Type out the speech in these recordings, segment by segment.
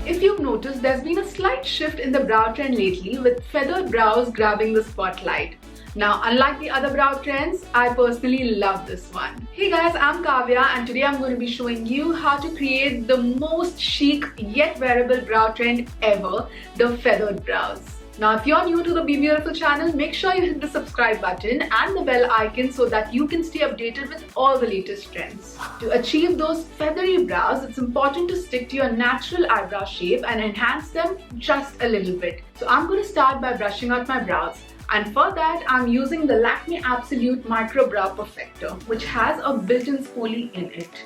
If you've noticed, there's been a slight shift in the brow trend lately, with feathered brows grabbing the spotlight. Now, unlike the other brow trends, I personally love this one. Hey guys, I'm Kavya and today I'm going to be showing you how to create the most chic yet wearable brow trend ever, the feathered brows. Now, if you're new to the Be Beautiful channel, make sure you hit the subscribe button and the bell icon so that you can stay updated with all the latest trends. To achieve those feathery brows, it's important to stick to your natural eyebrow shape and enhance them just a little bit. So I'm going to start by brushing out my brows. And for that, I'm using the Lakme Absolute Micro Brow Perfector, which has a built-in spoolie in it.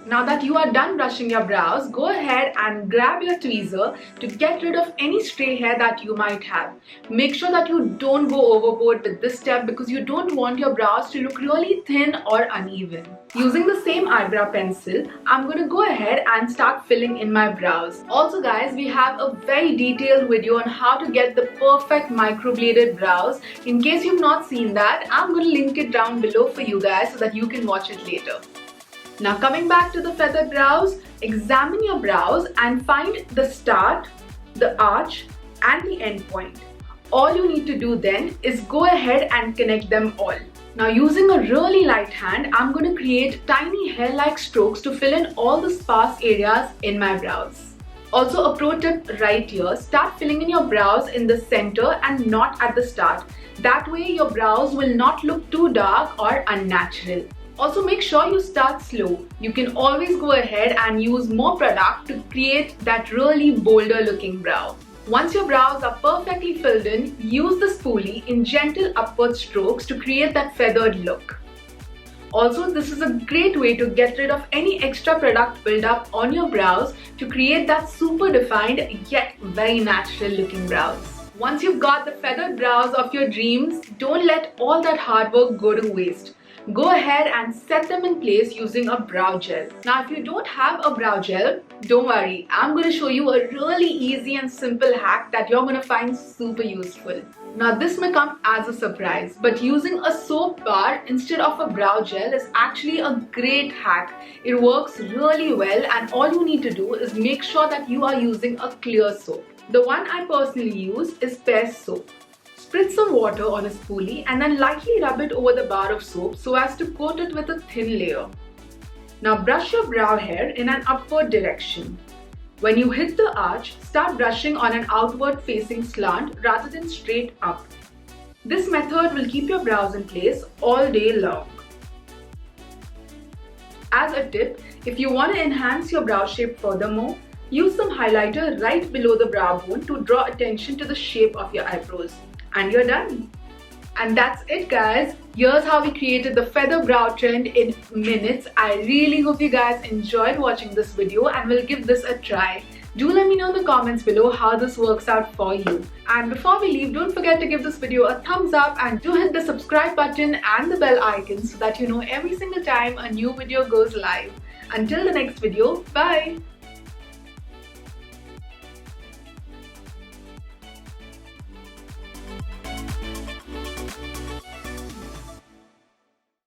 Now that you are done brushing your brows, go ahead and grab your tweezer to get rid of any stray hair that you might have. Make sure that you don't go overboard with this step because you don't want your brows to look really thin or uneven. Using the same eyebrow pencil, I'm going to go ahead and start filling in my brows. Also guys, we have a very detailed video on how to get the perfect microbladed brows. In case you've not seen that, I'm going to link it down below for you guys so that you can watch it later. Now coming back to the feathered brows, examine your brows and find the start, the arch and the end point. All you need to do then is go ahead and connect them all. Now using a really light hand, I'm going to create tiny hair-like strokes to fill in all the sparse areas in my brows. Also a pro tip right here, start filling in your brows in the center and not at the start. That way your brows will not look too dark or unnatural. Also make sure you start slow. You can always go ahead and use more product to create that really bolder looking brow. Once your brows are perfectly filled in, use the spoolie in gentle upward strokes to create that feathered look. Also, this is a great way to get rid of any extra product buildup on your brows to create that super defined yet very natural looking brows. Once you've got the feathered brows of your dreams, don't let all that hard work go to waste. Go ahead and set them in place using a brow gel. Now if you don't have a brow gel, don't worry. I'm going to show you a really easy and simple hack that you're going to find super useful. Now this may come as a surprise, but using a soap bar instead of a brow gel is actually a great hack. It works really well and all you need to do is make sure that you are using a clear soap. The one I personally use is Pear's soap. Spritz some water on a spoolie and then lightly rub it over the bar of soap so as to coat it with a thin layer. Now brush your brow hair in an upward direction. When you hit the arch, start brushing on an outward facing slant rather than straight up. This method will keep your brows in place all day long. As a tip, if you want to enhance your brow shape furthermore, use some highlighter right below the brow bone to draw attention to the shape of your eyebrows. And you're done. And that's it guys. Here's how we created the feather brow trend in minutes. I really hope you guys enjoyed watching this video and will give this a try. Do let me know in the comments below how this works out for you. And before we leave, don't forget to give this video a thumbs up and do hit the subscribe button and the bell icon so that you know every single time a new video goes live. Until the next video, bye!